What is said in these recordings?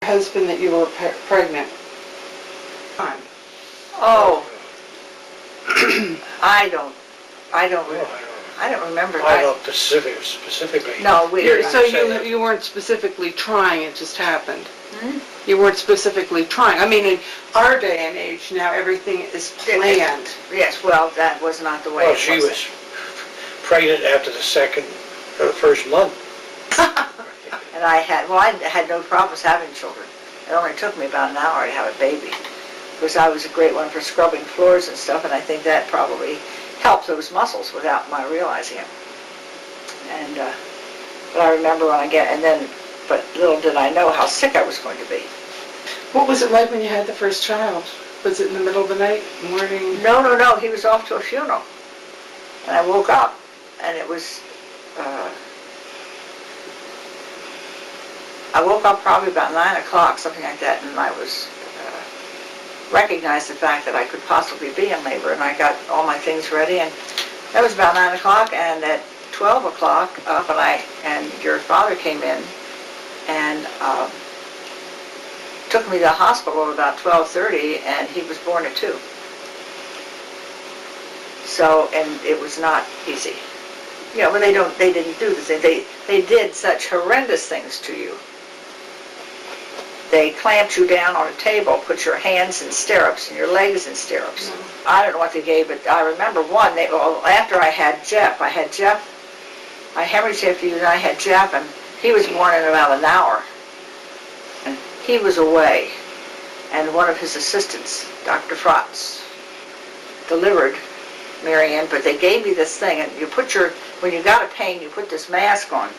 husband that you were pregnant? Oh, I don't remember. I don't specifically. No, So you weren't specifically trying, it just happened? Hmm? You weren't specifically trying. I mean, in our day and age now, everything is planned. Yes, well, that was not the way Well, it she was pregnant after the first month. And I had no problems having children. It only took me about an hour to have a baby. Because I was a great one for scrubbing floors and stuff, and I think that probably helped those muscles without my realizing it. And, but I remember but little did I know how sick I was going to be. What was it like when you had the first child? Was it in the middle of the night, morning? No, he was off to a funeral. And I woke up, and it was, I woke up probably about 9 o'clock, something like that, and I recognized the fact that I could possibly be in labor, and I got all my things ready, and that was about 9 o'clock, and at 12 o'clock, and your father came in, and took me to the hospital at about 12:30, and he was born at 2. So, and it was not easy. Yeah, well, they didn't do this. They did such horrendous things to you. They clamped you down on a table, put your hands in stirrups and your legs in stirrups. Mm-hmm. I don't know what they gave, but I remember one. After I had Jeff, I hemorrhaged after you, and I had Jeff, and he was born in about an hour. And he was away, and one of his assistants, Dr. Frotz, delivered Marianne, but they gave me this thing, and when you got a pain, you put this mask on,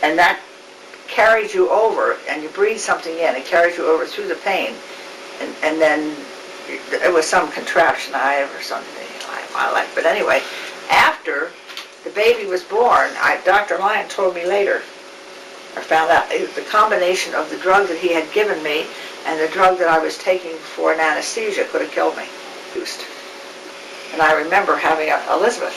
and that carries you over, and you breathe something in, it carries you over through the pain, and then it was some contraption or something in my life. But anyway, after the baby was born, Dr. Lyon told me later, I found out the combination of the drug that he had given me and the drug that I was taking for an anesthesia could have killed me. And I remember having Elizabeth,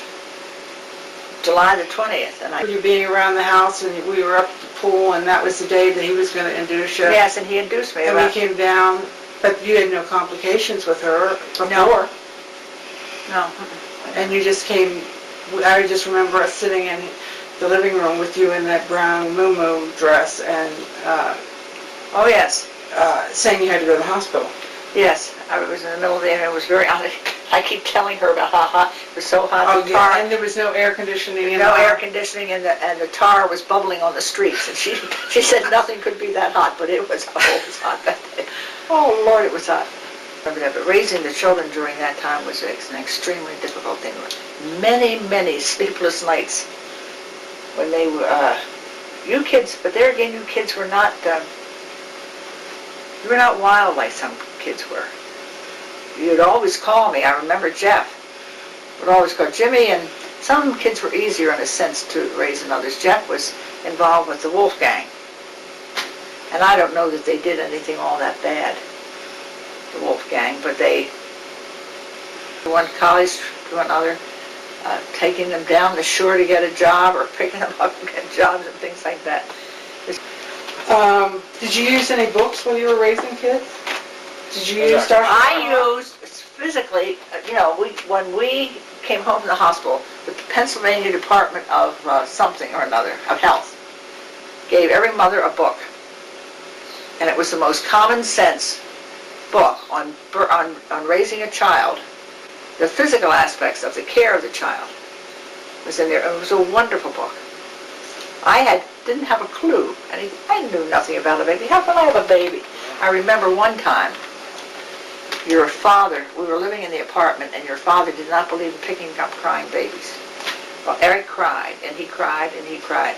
July the 20th. And you being around the house, and we were up at the pool, and that was the day that he was going to induce you? Yes, and he induced me. And we came down, but you had no complications with her before? No. And you just came, I just remember us sitting in the living room with you in that brown muumuu dress, and oh yes, saying you had to go to the hospital. Yes, I was in the middle of the day, and it was very hot. I keep telling her about how hot it was. So hot. Oh, yeah, and there was no air conditioning. No air conditioning, and the tar was bubbling on the streets. And she said nothing could be that hot, but it was hot that day. Oh Lord, it was hot. But raising the children during that time was an extremely difficult thing. Many sleepless nights when they were you kids. But there again, you kids were not. You were not wild like some kids were. You'd always call me. I remember Jeff would always call Jimmy, and some kids were easier in a sense to raise than others. Jeff was involved with the Wolf Gang, and I don't know that they did anything all that bad, the Wolf Gang, but one college to another, taking them down the shore to get a job, or picking them up and get jobs and things like that. Did you use any books when you were raising kids? Did you use I used, physically, when we came home from the hospital, the Pennsylvania Department of something or another, of Health, gave every mother a book. And it was the most common sense book on raising a child. The physical aspects of the care of the child was in there. It was a wonderful book. I didn't have a clue. I knew nothing about a baby. How could I have a baby? I remember one time, your father, we were living in the apartment, and your father did not believe in picking up crying babies. Well, Eric cried, and he cried, and he cried.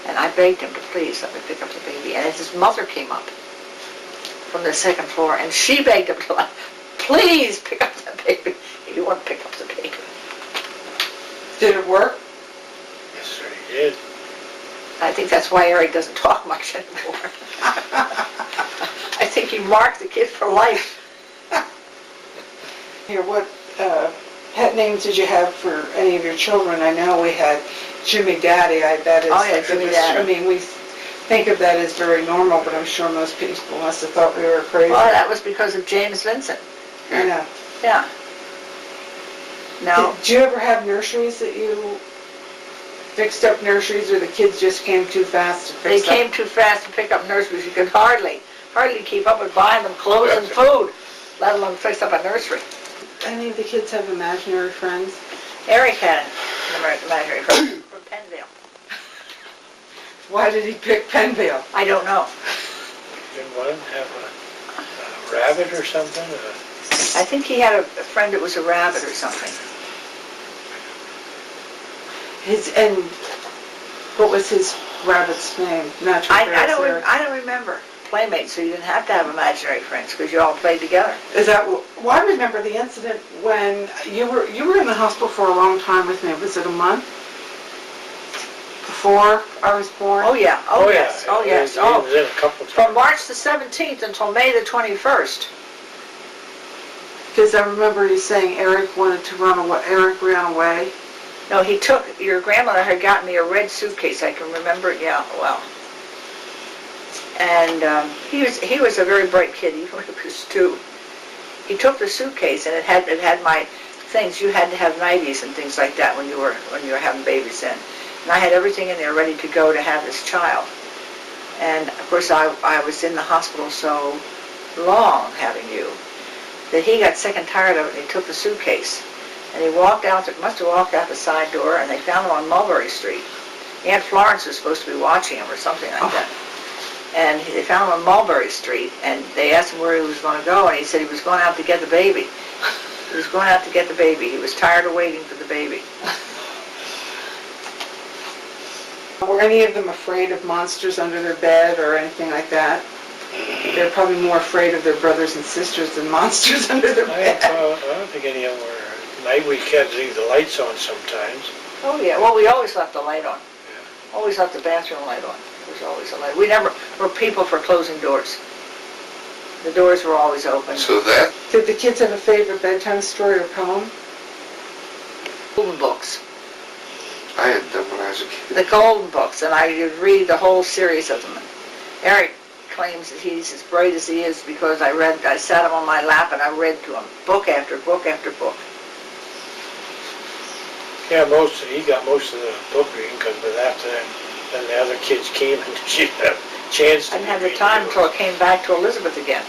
And I begged him to please let me pick up the baby. And his mother came up from the second floor, and she begged him to please pick up the baby. He didn't want to pick up the baby. Did it work? Yes, sir, he did. I think that's why Eric doesn't talk much anymore. I think he marked the kid for life. Here, what pet names did you have for any of your children? I know we had Jimmy Daddy. That is. Oh yeah, Jimmy Daddy. I mean, think of that as very normal, but I'm sure most people must have thought we were crazy. Well, that was because of James Vincent. I know. Yeah. No, Did you ever have nurseries that you fixed up nurseries, or the kids just came too fast to they fix up? came too fast to pick up nurseries. You could hardly keep up with buying them clothes and food, let alone fix up a nursery. Any of the kids have imaginary friends? Eric had an imaginary friend from Penville. Why did he pick Penville? I don't know. Didn't one have a rabbit or something? I think he had a friend that was a rabbit or something. And what was his rabbit's name? Natural I Grass Eric. don't remember. Playmates, so you didn't have to have imaginary friends because you all played together. Is that, well, I remember the incident when you were in the hospital for a long time with me. Was it a month? Before I was born? Oh, yeah. Oh, yes. Oh, yes. He Oh, was in a couple from times. March the 17th until May the 21st. Because I remember you saying Eric wanted to run away. Eric ran away. No, your grandmother had gotten me a red suitcase. I can remember it, yeah, well. And he was a very bright kid, even when he was 2. He took the suitcase and it had my things. You had to have nighties and things like that when you were having babies then. And I had everything in there ready to go to have this child. And of course I was in the hospital so long having you that he got sick and tired of it and he took the suitcase. And he must have walked out the side door, and they found him on Mulberry Street. Aunt Florence was supposed to be watching him or something like that. And they found him on Mulberry Street, and they asked him where he was going to go, and he said he was going out to get the baby. He was going out to get the baby. He was tired of waiting for the baby. Were any of them afraid of monsters under their bed or anything like that? They're probably more afraid of their brothers and sisters than monsters under their bed. I don't think any of them were. Night we had to leave the lights on sometimes. Oh, yeah. Well, we always left the light on. Always left the bathroom light on. There was always a light. We never were people for closing doors. The doors were always open. So that, Did the kids have a favorite bedtime story or poem? Golden books. I had them when I was a kid. The golden books, and I would read the whole series of them. Eric claims that he's as bright as he is because I sat him on my lap and I read to him book after book after book. Yeah, he got most of the book reading, but after that, then the other kids came and she had a chance to I didn't have the read time the until book. it came back to Elizabeth again.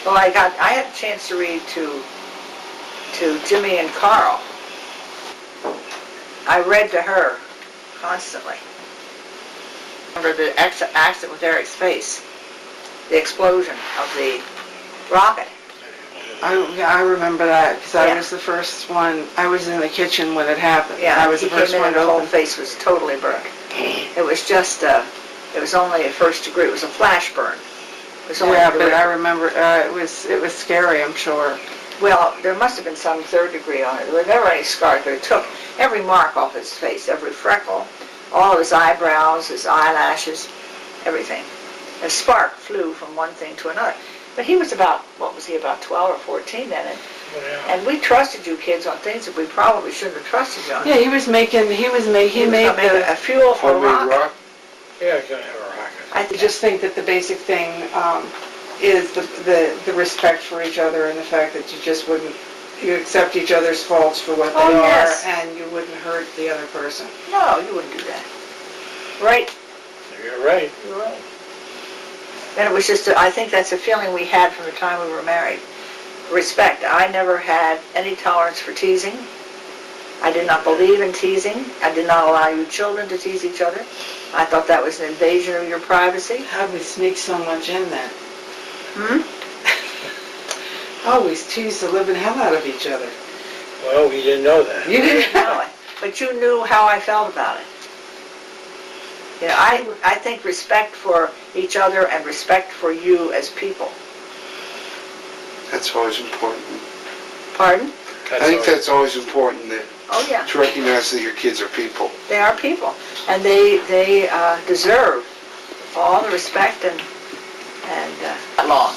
Well, I had a chance to read to Jimmy and Carl. I read to her constantly. Remember the accident with Eric's face, the explosion of the rocket. I remember that because I Yeah. was the first one. I was in the kitchen when it happened. Yeah, I was he the first came in one and to the whole open. face was totally burnt. It was just, it was only a first degree. It was a flash burn. It was only Yeah, a but degree. I remember it was scary. I'm sure. Well, there must have been some third degree on it. There were never any scars, but it took every mark off his face, every freckle, all of his eyebrows, his eyelashes, everything. A spark flew from one thing to another. But he was about 12 or 14 then, Yeah. and we trusted you kids on things that we probably shouldn't have trusted you on. Yeah, he was making. He made a fuel for a Homemade rocket. rock. Yeah, I gotta have a rocket. I I just think that the basic thing is the respect for each other and the fact that you accept each other's faults for what they Oh, are, yes. and you wouldn't hurt the other person. No, you wouldn't do that. Right? You're right. You're right. And it was just, I think that's a feeling we had from the time we were married. Respect. I never had any tolerance for teasing. I did not believe in teasing. I did not allow you children to tease each other. I thought that was an invasion of your privacy. How'd we sneak so much in then? Hmm? Always tease the living hell out of each other. Well, we didn't know that. You didn't know No, it. but you knew how I felt about it. You know, I think respect for each other and respect for you as people. That's always important. Pardon? I think that's always important, that Oh, yeah. to recognize that your kids are people. They are people, and they deserve all the respect and long.